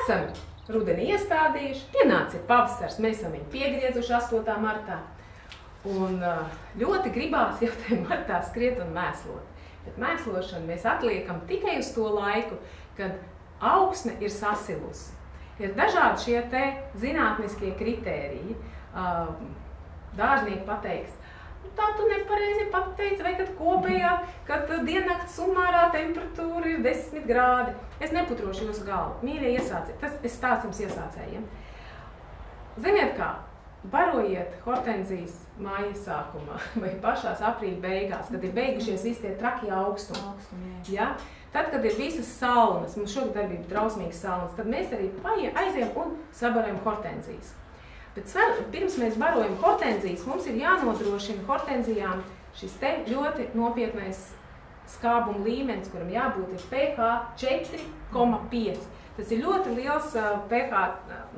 esam rudeni iestādījuši, pienāca ir pavasars, mēs esam viņu piegriezuši 8. martā. Un ļoti gribās jau te martā skriet un mēslot. Bet mēslošanu mēs atliekam tikai uz to laiku, kad augsne ir sasilusi. Ir dažādi šie te zinātniskie kritēriji. Dārznieki pateiks, tā tu nepareizi pateici, vai kad kopējā, kad diennakts summārā temperatūra ir 10 grādi. Es neputrošu jūsu galvu. Mīļie iesācēji, tas es stāstu jums iesācējiem. Ziniet kā, barojiet hortenzijas māja sākumā vai pašās aprīļa beigās, kad ir beigušies visi tie trakie augstumi. Ja? Tad, kad ir visas salnas, mums šogad arī bija drausmīgas salnas, tad mēs arī aiziem un sabarojam hortenzijas. Bet pirms mēs barojam hortenzijas, mums ir jānodrošina hortenzijām šis te ļoti nopietnais skābuma līmenis, kuram jābūt ir pH 4,5. Tas ir ļoti liels pH,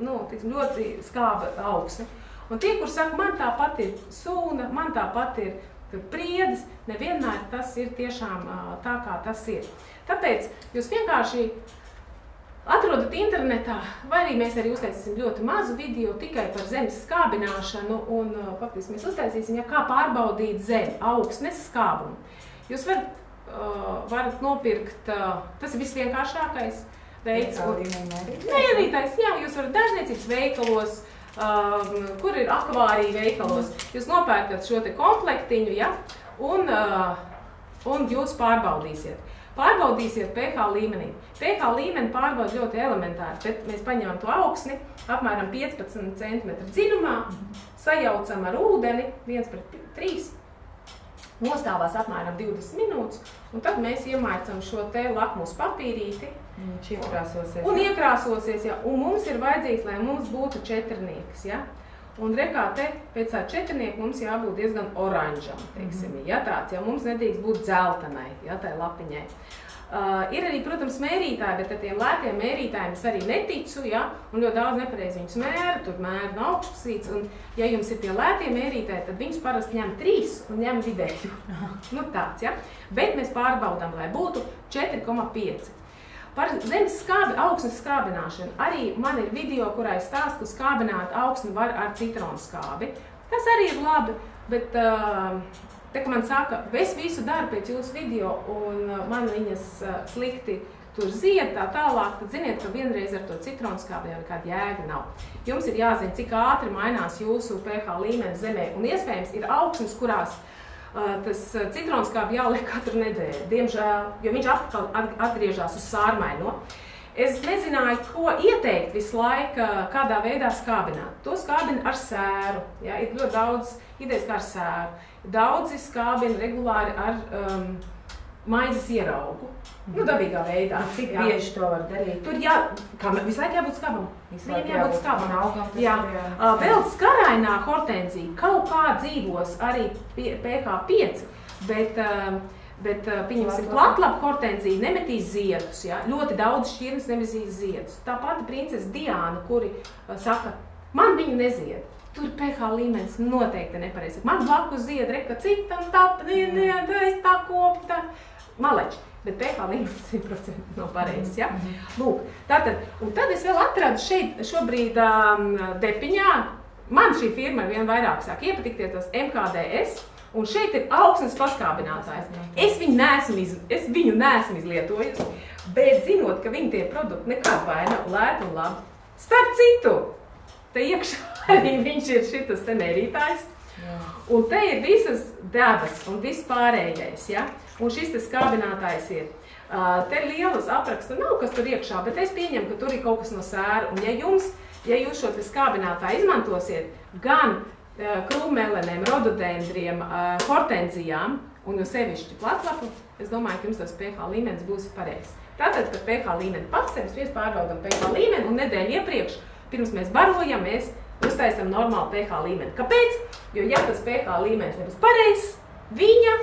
ļoti skāba augsne. Un tie, kur saka, man tāpat ir sūna, man tāpat ir priedes, nevienmēr tas ir tiešām tā, kā tas ir. Tāpēc jūs vienkārši atrodat internetā, vai arī mēs arī uztaisīsim ļoti mazu video tikai par zemes skābināšanu, un faktiski mēs uztaisīsim, kā pārbaudīt zemi, augsnes skābumu. Jūs varat nopirkt, tas ir visvienkāršākais veids. Nē, jā, jūs varat dažniecības veikalos, kur ir akvārija veikalos, jūs nopērkat šo te komplektiņu, ja, un jūs pārbaudīsiet. Pārbaudīsiet pH līmenī. pH līmeni pārbauda ļoti elementāri, bet mēs paņemam to augsni, apmēram 15 cm dziļumā, sajaucam ar ūdeni 1:3, nostāvās apmēram 20 minūtes, un tad mēs iemaicam šo te lakmus papīrīti. Un iekrāsosies, ja, un mums ir vajadzīgs, lai mums būtu četrnieks, ja. Un rekā te, pēc tā četrnieka mums jābūt diezgan oranžam, teiksim, ja tāds, ja mums nedrīkst būt dzeltenai, ja, tai lapiņai. Ir arī, protams, mērītāji, bet ar tiem lētiem mērītājiem es arī neticu, ja, un ļoti daudz nepareizi viņus mēra, tur mēra no augšpusītes, un ja jums ir tie lētie mērītāji, tad viņus parasti ņem 3 un ņem vidēju. Nu tāds, ja. Bet mēs pārbaudām, lai būtu 4,5. Par zemes augsnes skābināšanu arī man ir video, kurā es stāstu, ka skābināt augsni var ar citronu skābi. Tas arī ir labi, bet te, ka man saka, es visu daru pēc jūsu video un man viņas slikti tur zied tā tālāk, tad ziniet, ka vienreiz ar to citronu skābi jau nekāda jēga nav. Jums ir jāzina, cik ātri mainās jūsu pH līmenis zemē, un iespējams ir augsnes, kurās tas citronskābi jāliek katru nedēļu, diemžēl, jo viņš atgriežās uz sārmaino. Es nezināju, ko ieteikt visu laiku, kādā veidā skābināt. To skābina ar sēru, ja, ir ļoti daudz idejas kā ar sēru. Daudzi skābina regulāri ar maizes ieraugu. Nu, dabīgā veidā. Cik bieži to var darīt? Tur visu laiku jābūt skābam. Viņam jābūt skābam. Jā. Vēl skarainā hortenzija kaut kā dzīvos arī pH 5, bet pieņemsim platlapa hortenzija nemetīs ziedus. Ja? Ļoti daudz šķirnes nemetīs ziedus. Tā pati princese Diāna, kuri saka, man viņu nezied. Tur pH līmenis noteikti nepareizi. Man blakus zied, reka citam tap, es tā kopu, tā. Maleči. Bet pH līmenis 100% nav pareizs, ja? Lūk, tātad, un tad es vēl atradu šeit šobrīd Depiņā, man šī firma ar vien vairāk sāk iepatikties tas MKDS, un šeit ir augsnes paskābinātājs. Es viņu neesmu izlietojusi, bet zinot, ka viņi tie produkti nekād vai nav lēti un labi. Starp citu, te iekšā arī viņš ir šitas te mērītājs, un te ir visas devas un viss pārējais, ja? Un šis te skābinātājs ir. Te lielas apraksta nav, kas tur iekšā, bet es pieņemu, ka tur ir kaut kas no sēra. Un ja jūs šo te skābinātāju izmantosiet gan krūmmelenēm, rododendriem, hortenzijām un jo sevišķi platlapu, es domāju, ka jums tas pH līmenis būs pareizs. Tātad, kad pH līmeni pats, mēs pārbaudam pH līmeni un nedēļu iepriekš, pirms mēs barojam, mēs uztaisam normālu pH līmeni. Kāpēc? Jo ja tas pH līmenis nebūs pareizs, viņa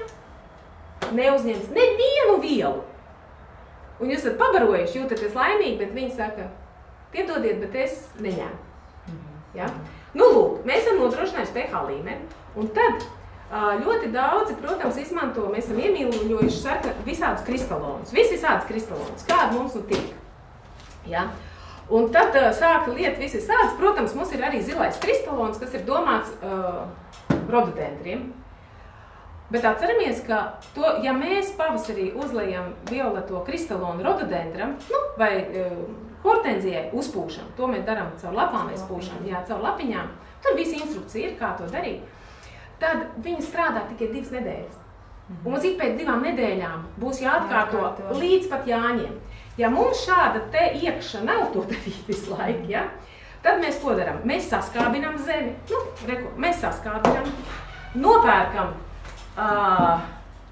neuzņems nevienu vielu. Un jūs esat pabarojuši, jūtaties laimīgi, bet viņi saka, piedodiet, bet es neņēmu. Ja? Nu, lūk, mēs esam nodrošinājuši pH līmeni, un tad ļoti daudzi, protams, izmanto, mēs esam iemīļojuši visādus kristalonus, visādus kristalonus, kādi mums nu tik. Ja? Un tad sāka liet visi sāds. Protams, mums ir arī zilais kristalons, kas ir domāts rododendriem. Bet atceramies, ka to, ja mēs pavasarī uzliejam violeto kristalonu rododendram, vai hortenzijai uzpūšam, to mēs darām caur lapām, mēs pūšam, jā, caur lapiņām, tur visa instrukcija ir, kā to darīt, tad viņi strādā tikai 2 nedēļas. Un mums ik pēc 2 nedēļām būs jāatkārto līdz pat Jāņiem. Ja mums šāda te iekša nav to darīt visu laiku, ja, tad mēs ko darām? Mēs saskābinām zemi, mēs saskābinām, nopērkam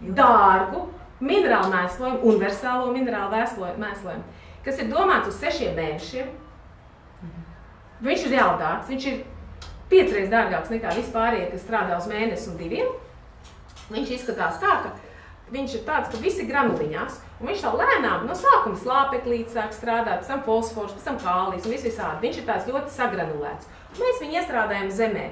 dārgu minerālu mēslojumu, universālo minerālu mēslojumu, kas ir domāts uz 6 mēnešiem. Viņš ir reāli dārgs, viņš ir 5 reizes dārgāks nekā vispārējie, kas strādā uz mēnesi un 2. Viņš izskatās tā, ka viņš ir tāds, ka visi granuliņās, un viņš tā lēnām no sākuma slāpeklītes sāk strādāt, pēc tam fosfors, pēc tam kālijs un visvisādi. Viņš ir tāds ļoti sagranulēts. Mēs viņu iestrādājam zemē.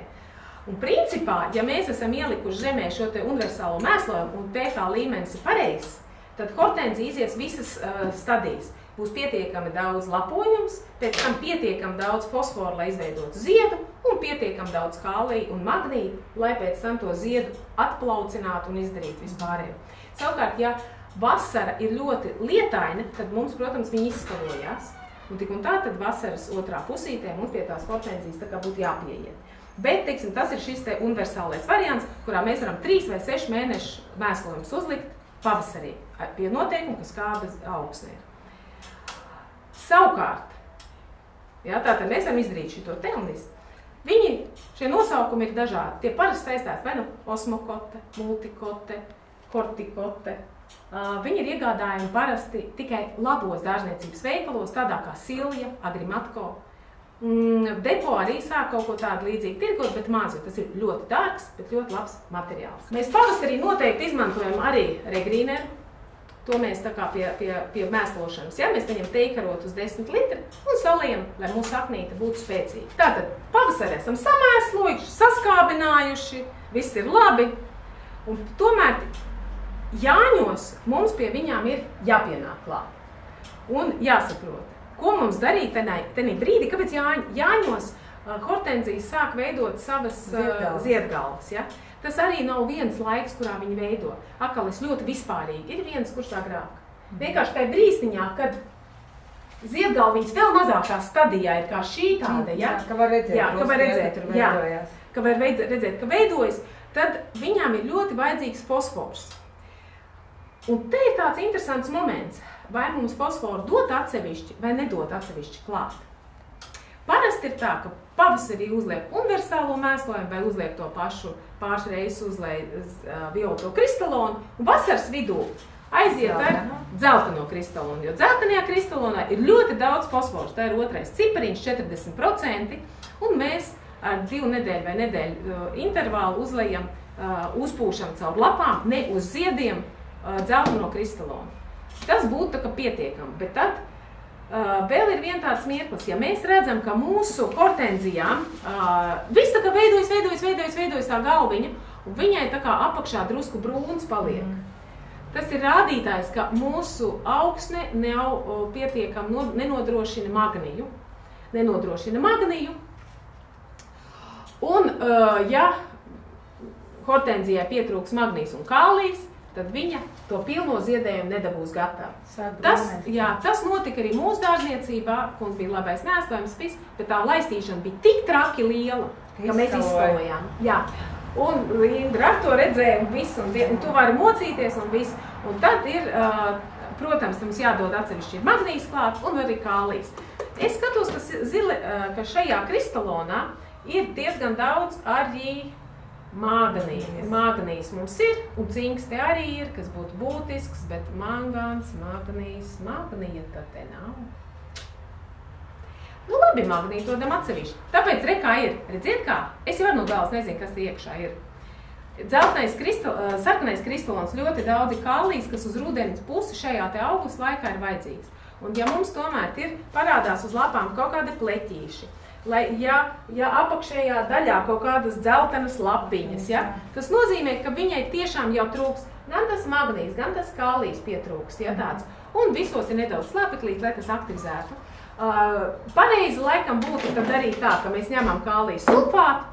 Un principā, ja mēs esam ielikuši zemē šo te universālo mēslojumu un pH līmenis ir pareizs, tad hortenzija izies visas stadijas. Būs pietiekami daudz lapojums, pēc tam pietiekami daudz fosforu, lai izveidotu ziedu, un pietiekami daudz kāliju un magnītu, lai pēc tam to ziedu atplaucinātu un izdarītu vispārējo. Savukārt, ja vasara ir ļoti lietaina, tad mums, protams, viņi izskalojās. Un tik un tā, tad vasaras otrā pusītē mums pie tās hortenzijas tā kā būtu jāpieiet. Bet, teiksim, tas ir šis te universālais variants, kurā mēs varam 3 vai 6 mēnešu mēslojumus uzlikt pavasarī, pie noteikuma, kas kādas augsnē. Savukārt, jā, tātad mēs varam izdarīt šito te un visu. Šie nosaukumi ir dažādi. Tie parasti saistās vai nu osmokote, multikote, kortikote. Viņi ir iegādājumi parasti tikai labos dārzniecības veikalos, tādā kā Silja, Agrimatko. Depo arī sāk kaut ko tādu līdzīgu tirgot, bet maz, jo tas ir ļoti dārgs, bet ļoti labs materiāls. Mēs pavasarī noteikti izmantojam arī regrīneru. To mēs tā kā pie mēslošanas, ja? Mēs paņem teikarot uz 10 litri un saliejam, lai mūsu aknīte būtu spēcīga. Tātad pavasarī esam samēslojuši, saskābinājuši, viss ir labi. Un tomēr Jāņos mums pie viņām ir jāpienāk klāt. Un jāsaprot, ko mums darīt tenī brīdī, kāpēc Jāņos hortenzijas sāk veidot savas ziedgalvas, ja? Tas arī nav viens laiks, kurā viņi veido. Atkal es ļoti vispārīgi. Ir viens, kurš agrāk. Vienkārši tajā brīsniņā, kad ziedgalviņas vēl mazākā stadijā ir kā šī tāda, ja? Ka var redzēt, ka var redzēt, ka veidojas, tad viņām ir ļoti vajadzīgs fosfors. Un te ir tāds interesants moments, vai mums fosforu dot atsevišķi vai nedot atsevišķi klāt. Parasti ir tā, ka pavasarī uzliek universālo mēslojumu vai uzliek to pašu pāris reizes uzliek violeto kristalonu, un vasaras vidū aiziet ar dzelteno kristalonu, jo dzeltenajā kristalonā ir ļoti daudz fosforu. Tā ir otrais cipariņš, 40%, un mēs ar 2 nedēļu vai nedēļu intervālu uzlejam, uzpūšam caur lapām, ne uz ziediem, dzelteno kristalonu. Tas būtu tā kā pietiekami, bet tad vēl ir viens tāds mirklis, ja mēs redzam, ka mūsu hortenzijām viss tā kā veidojas tā galviņa, un viņai tā kā apakšā drusku brūns paliek. Tas ir rādītājs, ka mūsu augsne nav pietiekami nenodrošina magniju. Un, ja hortenzijai pietrūks magnijs un kālijs, tad viņa to pilno ziedējumu nedabūs gatavu. Tas notika arī mūsu dārzniecībā, un bija labais mēslojums, bet tā laistīšana bija tik traki liela, ka mēs izskalojām. Jā. Un Lindra ar to redzēja un visu, un tu vari mocīties un visu. Un tad ir, protams, mums jādod atsevišķi magnijs klāt un arī kālijs. Es skatos, ka šajā kristalonā ir diezgan daudz arī Magnijs mums ir, un cinks te arī ir, kas būtu būtisks, bet mangāns, magnija tad te nav. Nu labi, magniju to dam atsevišķi. Tāpēc rekā ir, redziet kā, es jau ar no galas nezinu, kas te iekšā ir. Sarkanais kristalons ļoti daudz kālijas, kas uz rudenes pusi šajā te augusta laikā ir vajadzīgs. Un ja mums tomēr parādās uz lapām kaut kādi pleķīši, ja apakšējā daļā kaut kādas dzeltenas lapiņas, ja, tas nozīmē, ka viņai tiešām jau trūks gan tas magnijs, gan tas kālijs pietrūks, ja tāds. Un visos ir nedaudz slāpeklīt, lai tas aktivizētu. Pareizi laikam būtu tad darīt tā, ka mēs ņemam kālija sulfātu,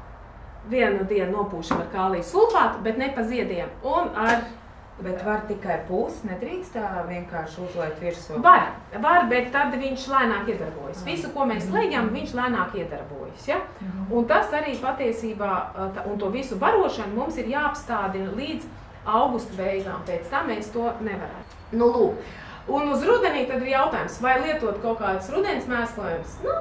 vienu dienu nopūšam ar kālija sulfātu, bet ne pa ziediem. Un ar... Bet var tikai pusi, nedrīkst tā vienkārši uzliet virsū? Var, bet tad viņš lēnāk iedarbojas. Visu, ko mēs lejam, viņš lēnāk iedarbojas. Ja? Un tas arī patiesībā, un to visu barošanu mums ir jāapstādina līdz augusta beigām. Pēc tam mēs to nevaram. Nu, lūk. Un uz rudenī tad ir jautājums, vai lietot kaut kādus rudens mēslojumus. Nu,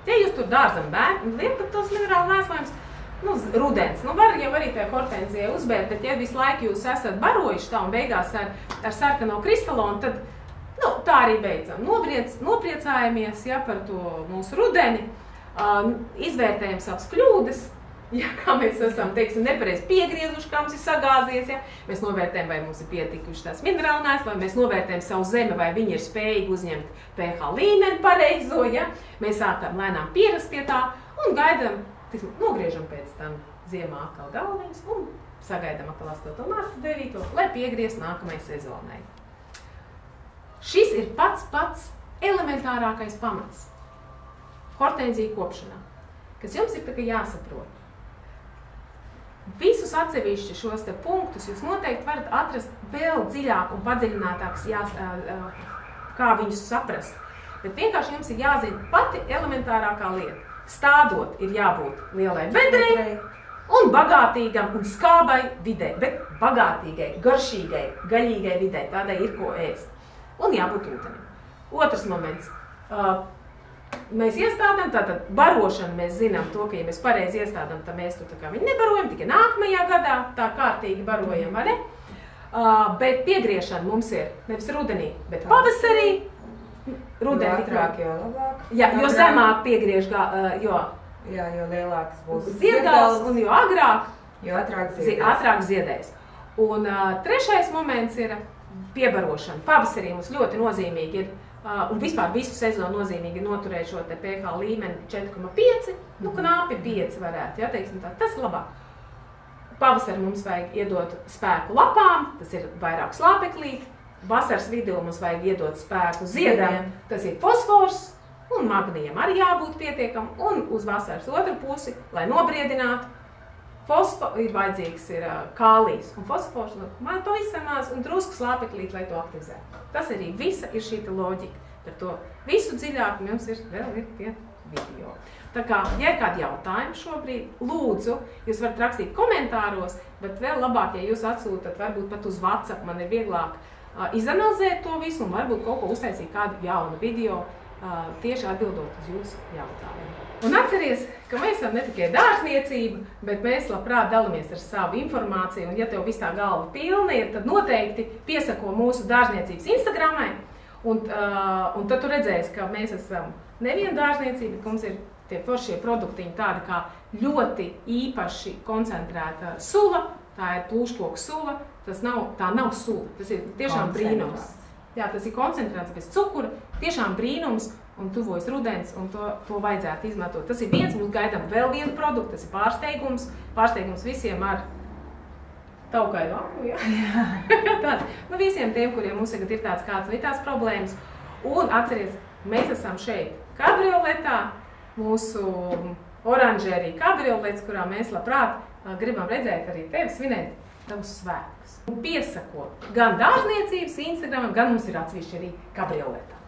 ja jūs tur dārzam bērni, lietot tos minerālu mēslojumus, nu, rudens. Nu, var jau arī tajā hortenzijai uzbērt, bet ja visu laiku jūs esat barojuši tā un beigās ar sarkano kristalonu, tad nu, tā arī beidzam. Nopriecājamies ja, par to mūsu rudeni, izvērtējam savas kļūdas, ja, kā mēs esam, teiksim, nepareizi piegriezuši, kā mums ir sagāzies. Ja. Mēs novērtējam, vai mums ir pietikuši tās minerālnās, vai mēs novērtējam savu zemi, vai viņi ir spējīgi uzņemt pH līmeni pareizo. Ja. Mēs sākam lēnām pierast pie tā un gaidām, nogriežam pēc tam ziemā atkal galviņas un sagaidām atkal 8. marta 9. lai piegriez nākamajai sezonai. Šis ir pats elementārākais pamats hortenziju kopšanā, kas jums ir tikai jāsaprot. Visus atsevišķi šos te punktus jūs noteikti varat atrast vēl dziļāk un padziļinātāks, kā viņus saprast. Bet vienkārši jums ir jāzina pati elementārākā lieta. Stādot ir jābūt lielai bedrei un bagātīgam un skābai videi, bet bagātīgai, garšīgai, gaļīgai videi, tādai ir ko ēst. Un jābūt ūdenim. Otrs moments. Mēs iestādām, tātad barošanu mēs zinām to, ka ja mēs pareizi iestādām, tad mēs tur tā kā viņu nebarojam, tikai nākamajā gadā tā kārtīgi barojam, vai ne? Bet piegriešana mums ir nevis rudenī, bet pavasarī. Rudenī ātrāk, jo labāk. Jā, jo zemāk piegriež, jo lielāks būs ziedgals un jo agrāk, jo ātrāk ziedēs. Un trešais moments ir piebarošana. Pavasarī mums ļoti nozīmīgi ir, un vispār visu sezonu nozīmīgi ir noturēt šo te pH līmeni 4,5, nu knāpi 5 varētu, ja, teiksim tā, tas ir labāk. Pavasarī mums vajag iedot spēku lapām, tas ir vairāk slāpeklīti. Vasaras vidū mums vajag iedot spēku ziedam, tas ir fosfors, un magnijam arī jābūt pietiekam, un uz vasaras otru pusi, lai nobriedinātu, ir vajadzīgs kālijs un fosfors, man to izsamās, un drusku slāpeklīt, lai to aktivizētu. Tas arī visa ir šīta loģika. Par to visu dziļāk mums vēl ir tie video. Tā kā, ja ir kādi jautājumi šobrīd, lūdzu, jūs varat rakstīt komentāros, bet vēl labāk, ja jūs atsūtat varbūt pat uz WhatsApp, man ir vieglāk izanalizēt to visu un varbūt kaut ko uztaisīt kādu jaunu video, tieši atbildot uz jūsu jautājumu. Un atceries, ka mēs esam ne tikai dārzniecība, bet mēs labprāt dalamies ar savu informāciju, un ja tev viss tā galva pilna ir, tad noteikti piesako mūsu dārzniecības Instagramai, un tad tu redzēsi, ka mēs esam neviena dārzniecība, ka mums ir tie foršie produktiņi tādi kā ļoti īpaši koncentrēta sula, tā ir plūškoku sula, tā nav sula, tas ir tiešām brīnums. Jā, tas ir koncentrēts bez cukura, tiešām brīnums, un tuvojas rudens, un to vajadzētu izmantot. Tas ir viens, mums gaidām vēl vienu produktu, tas ir pārsteigums visiem ar taukaidu aku, jā? Visiem tiem, kuriem mums tagad ir kāds problēmas. Un atceries, mēs esam šeit kabrioletā, mūsu oranžērija kabriolets, kurā mēs labprāt gribam redzēt arī tevi svinēt tavus svētkus. Un piesako gan dārzniecības Instagramam, gan mums ir atsevišķi arī kabrioletā.